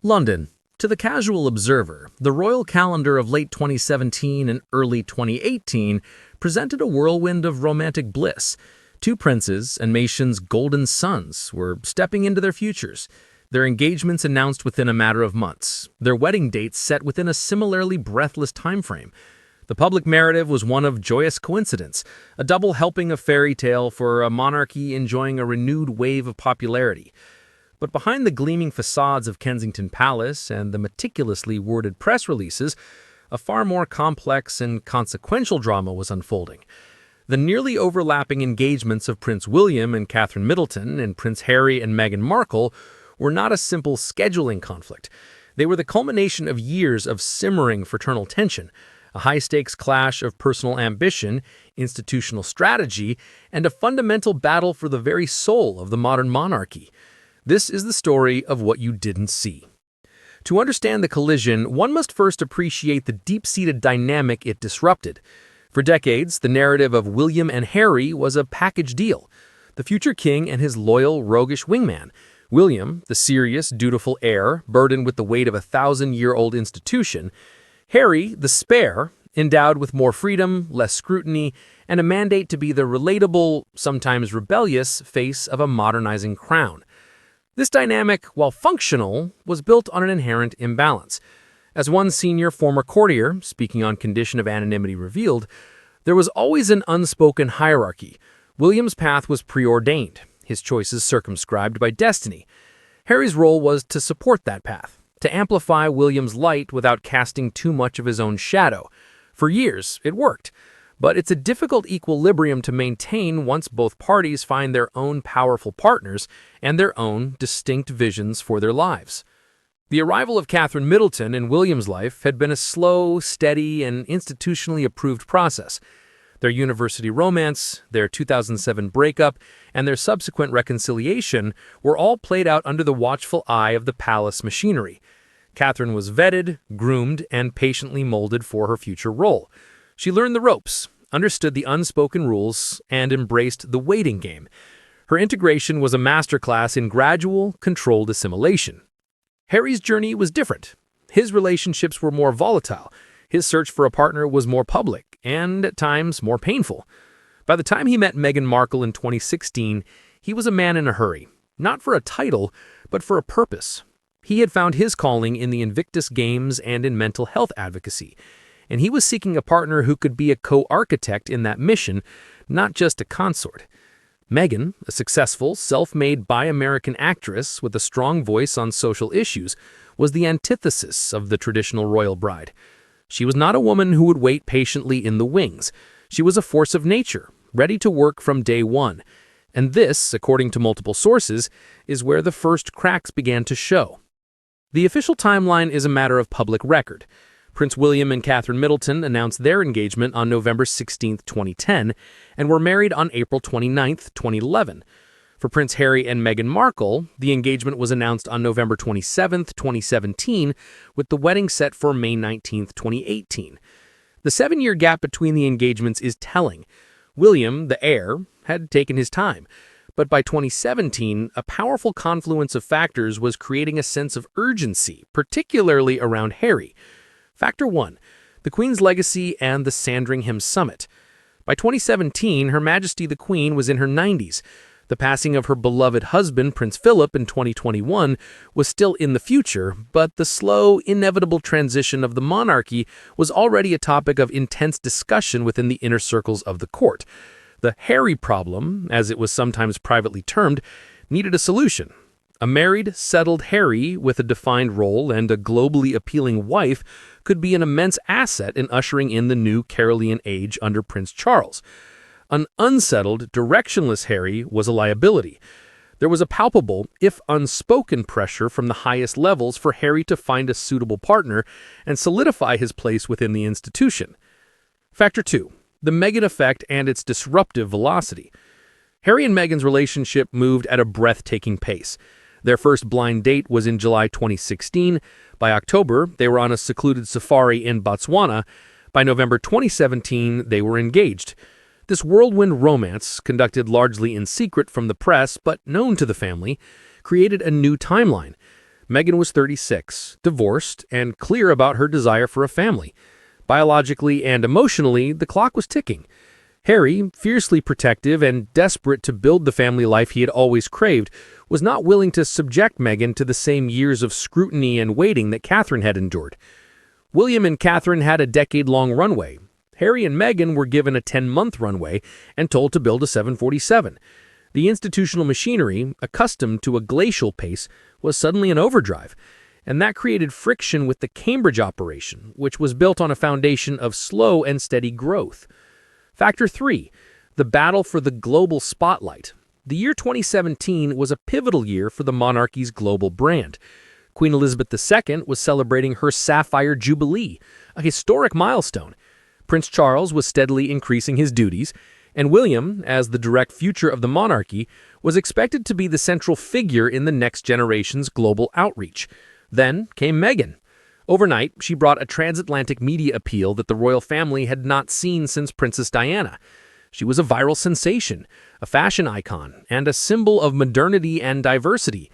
London. To the casual observer, the royal calendar of late 2017 and early 2018 presented a whirlwind of romantic bliss. Two princes and Mason's golden sons were stepping into their futures, their engagements announced within a matter of months, their wedding dates set within a similarly breathless timeframe. The public narrative was one of joyous coincidence, a double helping of fairy tale for a monarchy enjoying a renewed wave of popularity. But behind the gleaming facades of Kensington Palace and the meticulously worded press releases, a far more complex and consequential drama was unfolding. The nearly overlapping engagements of Prince William and Catherine Middleton and Prince Harry and Meghan Markle were not a simple scheduling conflict. They were the culmination of years of simmering fraternal tension, a high-stakes clash of personal ambition, institutional strategy, and a fundamental battle for the very soul of the modern monarchy. This is the story of what you didn't see. To understand the collision, one must first appreciate the deep-seated dynamic it disrupted. For decades, the narrative of William and Harry was a package deal. The future king and his loyal, roguish wingman. William, the serious, dutiful heir, burdened with the weight of a 1,000-year-old institution. Harry, the spare, endowed with more freedom, less scrutiny, and a mandate to be the relatable, sometimes rebellious, face of a modernizing crown. This dynamic, while functional, was built on an inherent imbalance. As one senior former courtier, speaking on condition of anonymity, revealed, there was always an unspoken hierarchy. William's path was preordained, his choices circumscribed by destiny. Harry's role was to support that path, to amplify William's light without casting too much of his own shadow. For years, it worked. But it's a difficult equilibrium to maintain once both parties find their own powerful partners and their own distinct visions for their lives. The arrival of Catherine Middleton in William's life had been a slow, steady, and institutionally approved process. Their university romance, their 2007 breakup, and their subsequent reconciliation were all played out under the watchful eye of the palace machinery. Catherine was vetted, groomed, and patiently molded for her future role. She learned the ropes, understood the unspoken rules, and embraced the waiting game. Her integration was a masterclass in gradual, controlled assimilation. Harry's journey was different. His relationships were more volatile. His search for a partner was more public, and at times more painful. By the time he met Meghan Markle in 2016, he was a man in a hurry, not for a title, but for a purpose. He had found his calling in the Invictus Games and in mental health advocacy, and he was seeking a partner who could be a co-architect in that mission, not just a consort. Meghan, a successful, self-made Buy-American actress with a strong voice on social issues, was the antithesis of the traditional royal bride. She was not a woman who would wait patiently in the wings. She was a force of nature, ready to work from day one. And this, according to multiple sources, is where the first cracks began to show. The official timeline is a matter of public record. Prince William and Catherine Middleton announced their engagement on November 16, 2010, and were married on April 29, 2011. For Prince Harry and Meghan Markle, the engagement was announced on November 27, 2017, with the wedding set for May 19, 2018. The 7-year gap between the engagements is telling. William, the heir, had taken his time, but by 2017, a powerful confluence of factors was creating a sense of urgency, particularly around Harry. Factor 1. The Queen's legacy and the Sandringham Summit. By 2017, Her Majesty the Queen was in her 90s. The passing of her beloved husband, Prince Philip, in 2021 was still in the future, but the slow, inevitable transition of the monarchy was already a topic of intense discussion within the inner circles of the court. The Harry problem, as it was sometimes privately termed, needed a solution. A married, settled Harry with a defined role and a globally appealing wife could be an immense asset in ushering in the new Carolean age under Prince Charles. An unsettled, directionless Harry was a liability. There was a palpable, if unspoken, pressure from the highest levels for Harry to find a suitable partner and solidify his place within the institution. Factor 2. The Meghan effect and its disruptive velocity. Harry and Meghan's relationship moved at a breathtaking pace. Their first blind date was in July 2016. By October, they were on a secluded safari in Botswana. By November 2017, they were engaged. This whirlwind romance, conducted largely in secret from the press but known to the family, created a new timeline. Meghan was 36, divorced, and clear about her desire for a family. Biologically and emotionally, the clock was ticking. Harry, fiercely protective and desperate to build the family life he had always craved, was not willing to subject Meghan to the same years of scrutiny and waiting that Catherine had endured. William and Catherine had a decade-long runway. Harry and Meghan were given a 10-month runway and told to build a 747. The institutional machinery, accustomed to a glacial pace, was suddenly in overdrive, and that created friction with the Cambridge operation, which was built on a foundation of slow and steady growth. Factor 3. The battle for the global spotlight. The year 2017 was a pivotal year for the monarchy's global brand. Queen Elizabeth II was celebrating her Sapphire Jubilee, a historic milestone. Prince Charles was steadily increasing his duties, and William, as the direct future of the monarchy, was expected to be the central figure in the next generation's global outreach. Then came Meghan. Overnight, she brought a transatlantic media appeal that the royal family had not seen since Princess Diana. She was a viral sensation, a fashion icon, and a symbol of modernity and diversity.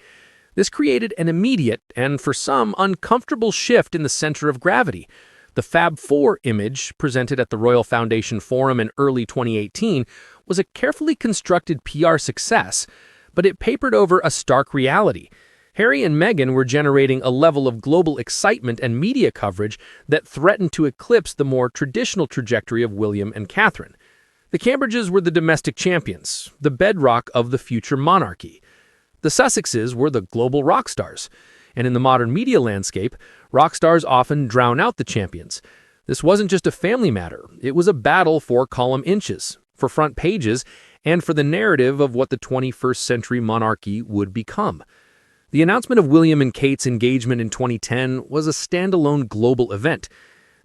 This created an immediate and, for some, uncomfortable shift in the center of gravity. The Fab Four image, presented at the Royal Foundation Forum in early 2018, was a carefully constructed PR success, but it papered over a stark reality. Harry and Meghan were generating a level of global excitement and media coverage that threatened to eclipse the more traditional trajectory of William and Catherine. The Cambridges were the domestic champions, the bedrock of the future monarchy. The Sussexes were the global rock stars, and in the modern media landscape, rock stars often drown out the champions. This wasn't just a family matter, it was a battle for column inches, for front pages, and for the narrative of what the 21st century monarchy would become. The announcement of William and Kate's engagement in 2010 was a standalone global event.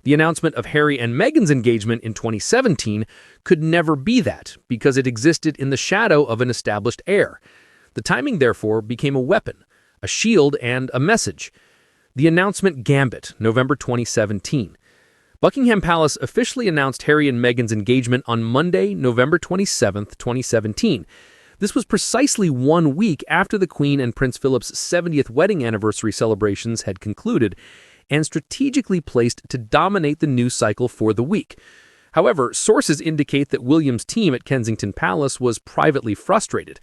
The announcement of Harry and Meghan's engagement in 2017 could never be that, because it existed in the shadow of an established heir. The timing, therefore, became a weapon, a shield, and a message. The announcement gambit, November 2017. Buckingham Palace officially announced Harry and Meghan's engagement on Monday, November 27, 2017. This was precisely 1 week after the Queen and Prince Philip's 70th wedding anniversary celebrations had concluded, and strategically placed to dominate the news cycle for the week. However, sources indicate that William's team at Kensington Palace was privately frustrated.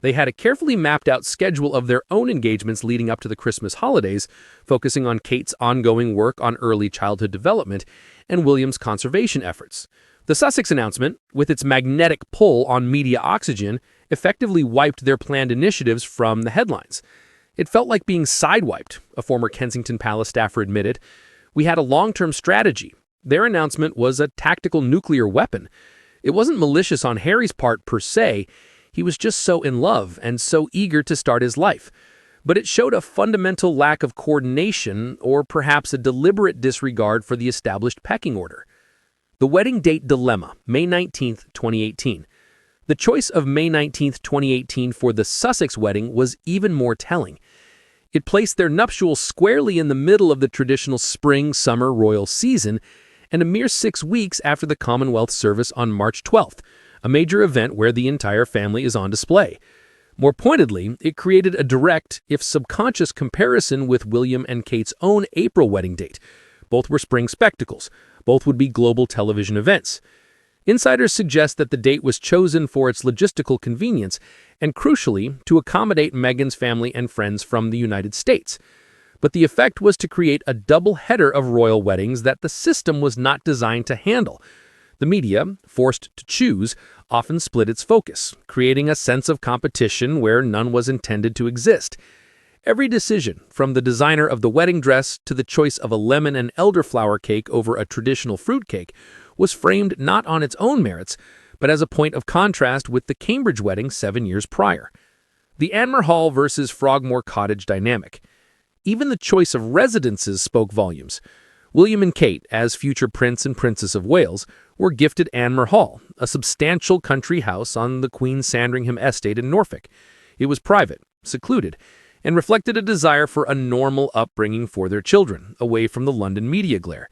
They had a carefully mapped-out schedule of their own engagements leading up to the Christmas holidays, focusing on Kate's ongoing work on early childhood development and William's conservation efforts. The Sussex announcement, with its magnetic pull on media oxygen, effectively wiped their planned initiatives from the headlines. It felt like being sidewiped, a former Kensington Palace staffer admitted. We had a long-term strategy. Their announcement was a tactical nuclear weapon. It wasn't malicious on Harry's part per se. He was just so in love and so eager to start his life. But it showed a fundamental lack of coordination, or perhaps a deliberate disregard for the established pecking order. The wedding date dilemma, May 19, 2018. The choice of May 19, 2018 for the Sussex wedding was even more telling. It placed their nuptials squarely in the middle of the traditional spring-summer royal season, and a mere 6 weeks after the Commonwealth service on March 12th, a major event where the entire family is on display. More pointedly, it created a direct, if subconscious, comparison with William and Kate's own April wedding date. Both were spring spectacles. Both would be global television events. Insiders suggest that the date was chosen for its logistical convenience and, crucially, to accommodate Meghan's family and friends from the United States. But the effect was to create a double header of royal weddings that the system was not designed to handle. The media, forced to choose, often split its focus, creating a sense of competition where none was intended to exist. Every decision, from the designer of the wedding dress to the choice of a lemon and elderflower cake over a traditional fruit cake, was framed not on its own merits, but as a point of contrast with the Cambridge wedding 7 years prior. The Anmer Hall versus Frogmore Cottage dynamic. Even the choice of residences spoke volumes. William and Kate, as future Prince and Princess of Wales, were gifted Anmer Hall, a substantial country house on the Queen Sandringham estate in Norfolk. It was private, secluded, and reflected a desire for a normal upbringing for their children, away from the London media glare.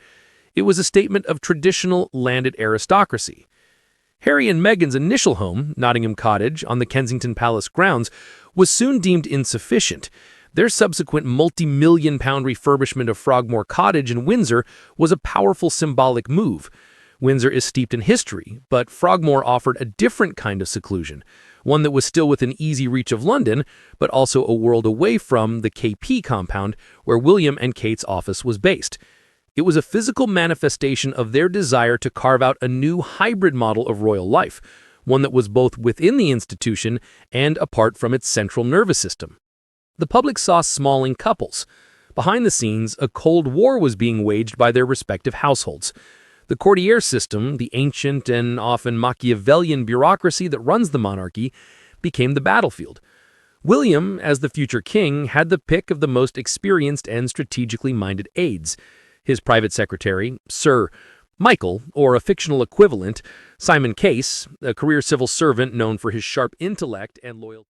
It was a statement of traditional landed aristocracy. Harry and Meghan's initial home, Nottingham Cottage, on the Kensington Palace grounds, was soon deemed insufficient. Their subsequent multi-million-pound refurbishment of Frogmore Cottage in Windsor was a powerful symbolic move. Windsor is steeped in history, but Frogmore offered a different kind of seclusion, one that was still within easy reach of London, but also a world away from the KP compound where William and Kate's office was based. It was a physical manifestation of their desire to carve out a new hybrid model of royal life, one that was both within the institution and apart from its central nervous system. The public saw smalling couples. Behind the scenes, a cold war was being waged by their respective households. The courtier system, the ancient and often Machiavellian bureaucracy that runs the monarchy, became the battlefield. William, as the future king, had the pick of the most experienced and strategically minded aides. His private secretary, Sir Michael, or a fictional equivalent, Simon Case, a career civil servant known for his sharp intellect and loyalty.